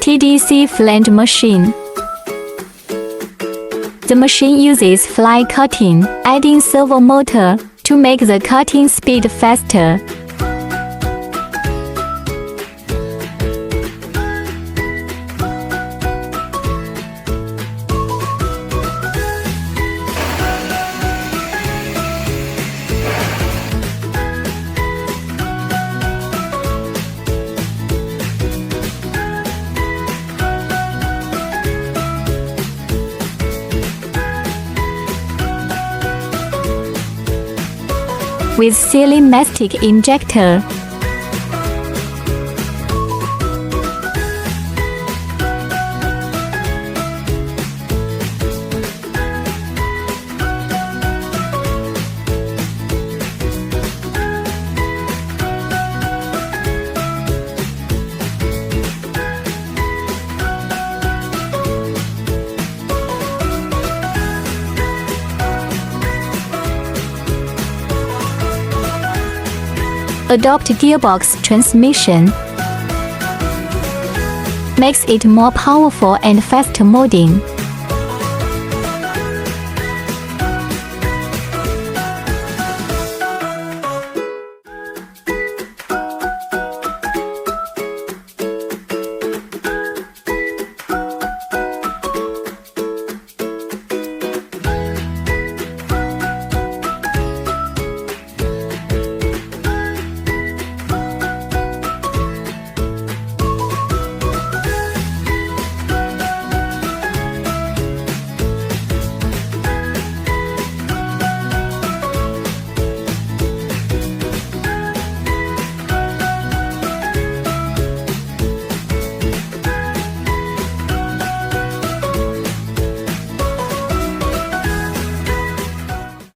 TDC Flange machine. The machine uses fly cutting, adding servo motor to make the cutting speed faster. With sealing mastic injector. Adopt Gearbox transmission. Makes it more powerful and faster molding.